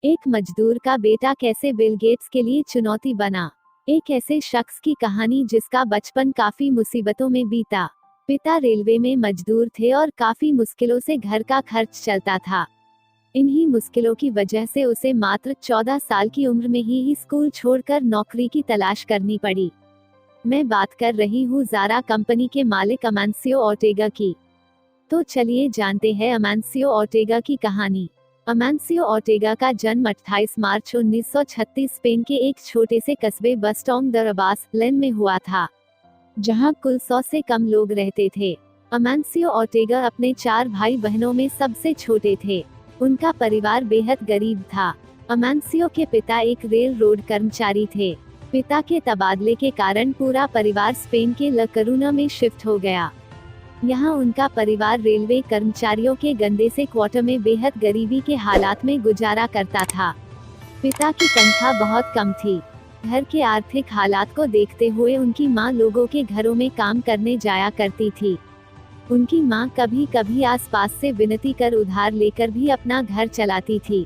एक मजदूर का बेटा कैसे बिल गेट्स के लिए चुनौती बना। एक ऐसे शख्स की कहानी जिसका बचपन काफी मुसीबतों में बीता। पिता रेलवे में मजदूर थे और काफी मुश्किलों से घर का खर्च चलता था। इन्हीं मुश्किलों की वजह से उसे मात्र 14 साल की उम्र में ही स्कूल छोड़कर नौकरी की तलाश करनी पड़ी। मैं बात कर रही हूँ ज़ारा कंपनी के मालिक अमानसियो ऑर्टेगा की। तो चलिए जानते हैं अमानसियो ऑर्टेगा की कहानी। अमानसियो ऑर्टेगा का जन्म 28 मार्च 1936 स्पेन के एक छोटे से कस्बे बस्टोंग द रबास, लेन में हुआ था, जहां कुल 100 से कम लोग रहते थे। अमानसियो ऑर्टेगा अपने 4 भाई बहनों में सबसे छोटे थे। उनका परिवार बेहद गरीब था। अमानसियो के पिता एक रेल रोड कर्मचारी थे। पिता के तबादले के कारण पूरा परिवार स्पेन के ला करूना में शिफ्ट हो गया। यहाँ उनका परिवार रेलवे कर्मचारियों के गंदे से क्वार्टर में बेहद गरीबी के हालात में गुजारा करता था। पिता की तनख्वाह बहुत कम थी। घर के आर्थिक हालात को देखते हुए उनकी मां लोगों के घरों में काम करने जाया करती थी। उनकी मां कभी कभी आसपास से विनती कर उधार लेकर भी अपना घर चलाती थी।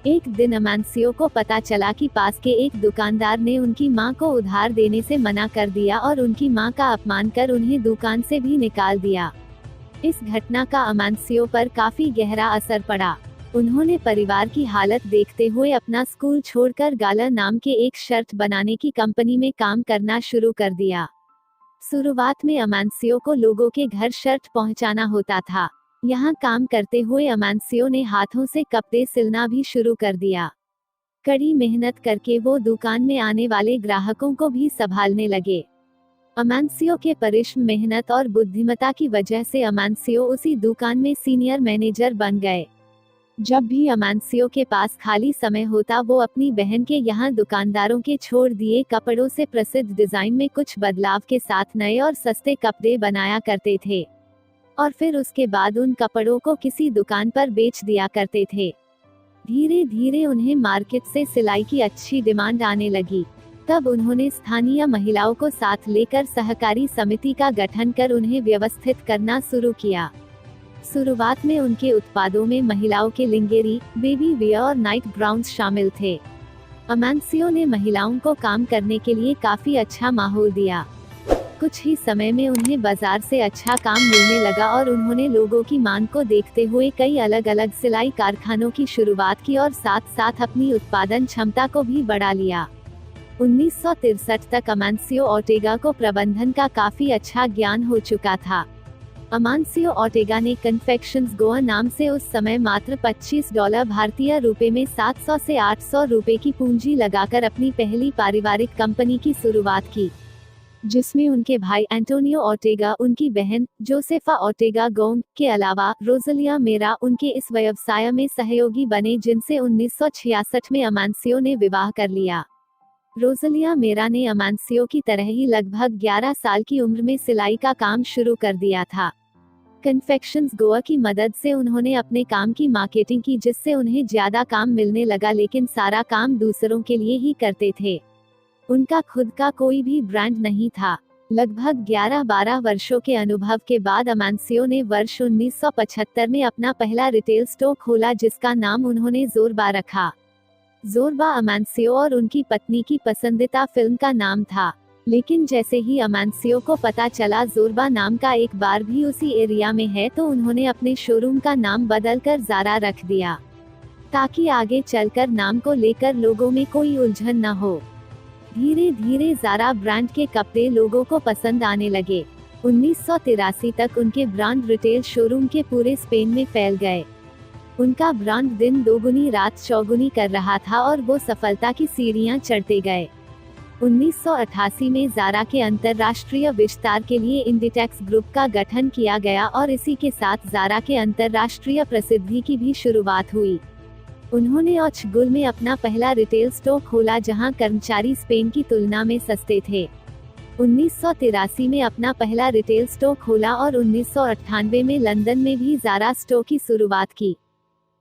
एक दिन अमानसियो को पता चला कि पास के एक दुकानदार ने उनकी मां को उधार देने से मना कर दिया और उनकी मां का अपमान कर उन्हें दुकान से भी निकाल दिया। इस घटना का अमानसियो पर काफी गहरा असर पड़ा। उन्होंने परिवार की हालत देखते हुए अपना स्कूल छोड़कर गाला नाम के एक शर्ट बनाने की कंपनी में काम करना शुरू कर दिया। शुरुआत में अमानसियो को लोगों के घर शर्ट पहुंचाना होता था। यहाँ काम करते हुए अमानसियो ने हाथों से कपड़े सिलना भी शुरू कर दिया। कड़ी मेहनत करके वो दुकान में आने वाले ग्राहकों को भी संभालने लगे। अमानसियो के परिश्रम, मेहनत और बुद्धिमत्ता की वजह से अमानसियो उसी दुकान में सीनियर मैनेजर बन गए। जब भी अमानसियो के पास खाली समय होता वो अपनी बहन के यहाँ दुकानदारों के छोड़ दिए कपड़ों से प्रसिद्ध डिजाइन में कुछ बदलाव के साथ नए और सस्ते कपड़े बनाया करते थे और फिर उसके बाद उन कपड़ों को किसी दुकान पर बेच दिया करते थे। धीरे धीरे उन्हें मार्केट से सिलाई की अच्छी डिमांड आने लगी। तब उन्होंने स्थानीय महिलाओं को साथ लेकर सहकारी समिति का गठन कर उन्हें व्यवस्थित करना शुरू किया। शुरुआत में उनके उत्पादों में महिलाओं के लिंगेरी, बेबी वियर और नाइट ग्राउंड्स शामिल थे। अमानसियो ने महिलाओं को काम करने के लिए काफी अच्छा माहौल दिया। कुछ ही समय में उन्हें बाजार से अच्छा काम मिलने लगा और उन्होंने लोगों की मांग को देखते हुए कई अलग अलग सिलाई कारखानों की शुरुआत की और साथ साथ अपनी उत्पादन क्षमता को भी बढ़ा लिया। 1963 तक अमानसियो ऑर्टेगा को प्रबंधन का काफी अच्छा ज्ञान हो चुका था। अमानसियो ऑर्टेगा ने कन्फेक्शंस गोवा नाम से उस समय मात्र $25 भारतीय रुपए में 700 से 800 रुपए की पूंजी लगाकर अपनी पहली पारिवारिक कंपनी की शुरुआत की, जिसमें उनके भाई एंटोनियो ऑर्टेगा, उनकी बहन जोसेफा ऑर्टेगा गोंग के अलावा रोजलिया मेरा उनके इस व्यवसाय में सहयोगी बने, जिनसे 1966 में अमानसियो ने विवाह कर लिया। रोजलिया मेरा ने अमानसियो की तरह ही लगभग 11 साल की उम्र में सिलाई का काम शुरू कर दिया था। कन्फेक्शंस गोवा की मदद से उन्होंने अपने काम की मार्केटिंग की, जिससे उन्हें ज्यादा काम मिलने लगा, लेकिन सारा काम दूसरों के लिए ही करते थे। उनका खुद का कोई भी ब्रांड नहीं था। लगभग 11-12 वर्षों के अनुभव के बाद अमानसियो ने वर्ष 1975 में अपना पहला रिटेल स्टोर खोला, जिसका नाम उन्होंने ज़ोरबा रखा। ज़ोरबा अमानसियो और उनकी पत्नी की पसंदीदा फिल्म का नाम था, लेकिन जैसे ही अमानसियो को पता चला ज़ोरबा नाम का एक बार भी उसी एरिया में है, तो उन्होंने अपने शोरूम का नाम बदलकर ज़ारा रख दिया, ताकि आगे चलकर नाम को लेकर लोगों में कोई उलझन न हो। धीरे धीरे ज़ारा ब्रांड के कपड़े लोगों को पसंद आने लगे। 1983 तक उनके ब्रांड रिटेल शोरूम के पूरे स्पेन में फैल गए। उनका ब्रांड दिन दोगुनी रात चौगुनी कर रहा था और वो सफलता की सीढ़ियां चढ़ते गए। 1988 में ज़ारा के अंतर्राष्ट्रीय विस्तार के लिए इंडिटेक्स ग्रुप का गठन किया गया और इसी के साथ ज़ारा के अंतर्राष्ट्रीय प्रसिद्धि की भी शुरुआत हुई। उन्होंने ओचगुल में अपना पहला रिटेल स्टोर खोला, जहां कर्मचारी स्पेन की तुलना में सस्ते थे। 1983 में अपना पहला रिटेल स्टोर खोला और 1998 में लंदन में भी ज़ारा स्टोर की शुरुआत की।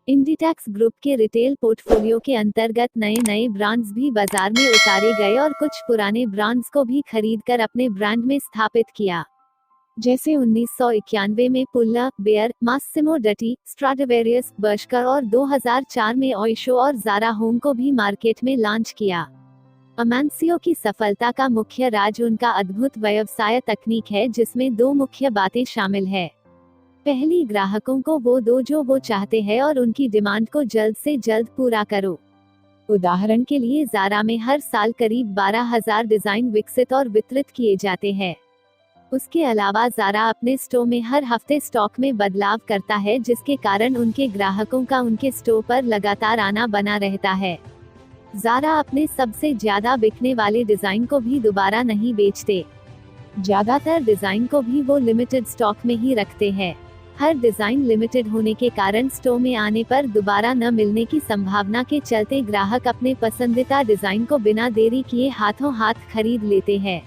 इंडिटेक्स ग्रुप के रिटेल पोर्टफोलियो के अंतर्गत नए नए ब्रांड्स भी बाजार में उतारे गए और कुछ पुराने ब्रांड्स को भी खरीदकर अपने ब्रांड में स्थापित किया। जैसे 1991 में पुल्ला बेयर, मास्सिमो डटी, स्ट्राडिवेरियस, बर्शकर और 2004 में ओइशो और ज़ारा होम को भी मार्केट में लॉन्च किया। अमांसियो की सफलता का मुख्य राज उनका अद्भुत व्यवसाय तकनीक है, जिसमें दो मुख्य बातें शामिल है। पहली, ग्राहकों को वो दो जो वो चाहते हैं और उनकी डिमांड को जल्द से जल्द पूरा करो। उदाहरण के लिए ज़ारा में हर साल करीब 12,000 डिजाइन विकसित और वितरित किए जाते हैं। उसके अलावा ज़ारा अपने स्टोर में हर हफ्ते स्टॉक में बदलाव करता है, जिसके कारण उनके ग्राहकों का उनके स्टोर पर लगातार आना बना रहता है। ज़ारा अपने सबसे ज्यादा बिकने वाले डिजाइन को भी दोबारा नहीं बेचते। ज्यादातर डिजाइन को भी वो लिमिटेड स्टॉक में ही रखते हैं। हर डिजाइन लिमिटेड होने के कारण स्टोर में आने पर दोबारा न मिलने की संभावना के चलते ग्राहक अपने पसंदीदा डिजाइन को बिना देरी किए हाथों हाथ खरीद लेते हैं।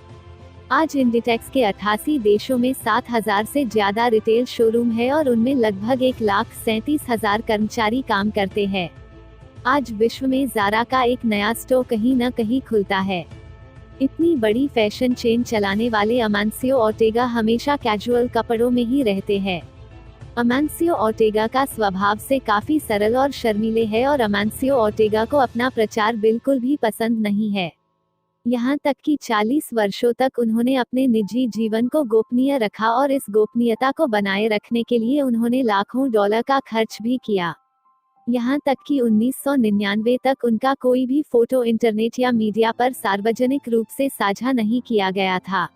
आज इंडिटेक्स के 88 देशों में 7,000 से ज्यादा रिटेल शोरूम है और उनमें लगभग 1,37,000 कर्मचारी काम करते हैं। आज विश्व में ज़ारा का एक नया स्टोर कहीं न कहीं खुलता है। इतनी बड़ी फैशन चेन चलाने वाले अमांसियो ऑर्टेगा हमेशा कैजुअल कपड़ों में ही रहते हैं। अमांसियो ऑर्टेगा का स्वभाव से काफी सरल और शर्मीले है और अमांसियो ऑर्टेगा को अपना प्रचार बिल्कुल भी पसंद नहीं है। यहाँ तक कि 40 वर्षों तक उन्होंने अपने निजी जीवन को गोपनीय रखा और इस गोपनीयता को बनाए रखने के लिए उन्होंने लाखों डॉलर का खर्च भी किया। यहाँ तक कि 1999 तक उनका कोई भी फोटो इंटरनेट या मीडिया पर सार्वजनिक रूप से साझा नहीं किया गया था।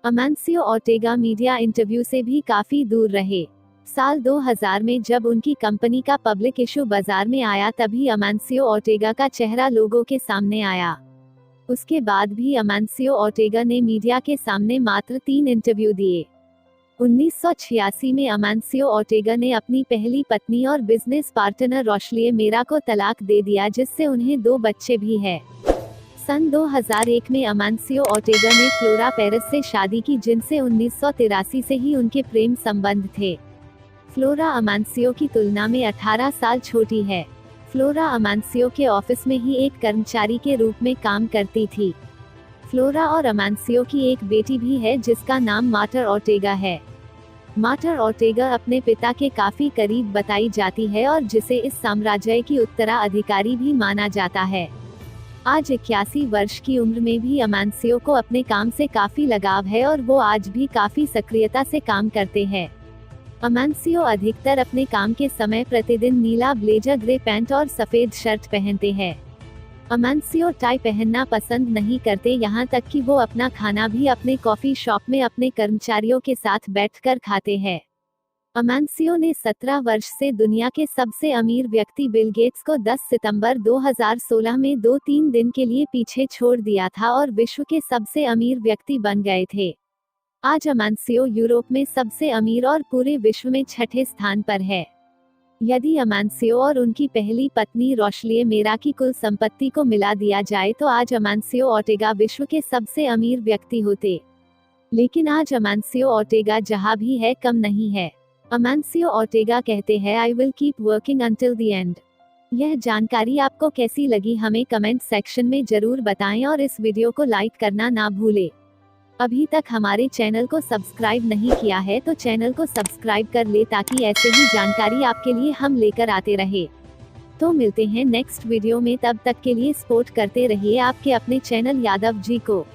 अमांसियो ऑर्टेगा मीडिया इंटरव्यू से भी काफी दूर रहे। साल 2000 में जब उनकी कंपनी का पब्लिक इशू बाजार में आया, तभी अमांसियो ऑर्टेगा का चेहरा लोगों के सामने आया। उसके बाद भी अमांसियो ऑर्टेगा ने मीडिया के सामने मात्र 3 इंटरव्यू दिए। 1986 में अमांसियो ऑर्टेगा ने अपनी पहली पत्नी और बिजनेस पार्टनर रोशलिए मेरा को तलाक दे दिया, जिससे उन्हें 2 बच्चे भी हैं। सन 2001 में अमांसियो ऑर्टेगा ने फ्लोरा पेरेस से शादी की, जिनसे 1983 से ही उनके प्रेम संबंध थे। फ्लोरा अमांसियो की तुलना में 18 साल छोटी है। फ्लोरा अमांसियो के ऑफिस में ही एक कर्मचारी के रूप में काम करती थी। फ्लोरा और अमांसियो की एक बेटी भी है, जिसका नाम मार्टर ऑर्टेगा है। मार्टर ऑर्टेगा अपने पिता के काफी करीब बताई जाती है और जिसे इस साम्राज्य की उत्तराधिकारी भी माना जाता है। आज 81 वर्ष की उम्र में भी अमांसियो को अपने काम से काफी लगाव है और वो आज भी काफी सक्रियता से काम करते हैं। अमांसियो अधिकतर अपने काम के समय प्रतिदिन नीला ब्लेजर, ग्रे पैंट और सफेद शर्ट पहनते हैं। अमांसियो टाई पहनना पसंद नहीं करते, यहाँ तक कि वो अपना खाना भी अपने कॉफी शॉप में अपने कर्मचारियों के साथ बैठकर खाते हैं। अमांसियो ने 17 वर्ष से दुनिया के सबसे अमीर व्यक्ति बिल गेट्स को 10 सितंबर 2016 में 2-3 दिन के लिए पीछे छोड़ दिया था और विश्व के सबसे अमीर व्यक्ति बन गए थे। आज अमांसियो यूरोप में सबसे अमीर और पूरे विश्व में 6ठे स्थान पर है। यदि अमांसियो और उनकी पहली पत्नी रोशलिए मेरा की कुल संपत्ति को मिला दिया जाए तो आज अमांसियो ऑर्टेगा विश्व के सबसे अमीर व्यक्ति होते। लेकिन आज अमांसियो ऑर्टेगा जहां भी है, कम नहीं है। अमांसियो ऑर्टेगा कहते हैं, I will keep working until the end. यह जानकारी आपको कैसी लगी हमें कमेंट सेक्शन में जरूर बताएं और इस वीडियो को लाइक करना ना भूलें। अभी तक हमारे चैनल को सब्सक्राइब नहीं किया है तो चैनल को सब्सक्राइब कर ले, ताकि ऐसे ही जानकारी आपके लिए हम लेकर आते रहे। तो मिलते हैं नेक्स्ट वीडियो में, तब तक के लिए सपोर्ट करते रहिए आपके अपने चैनल यादव जी को।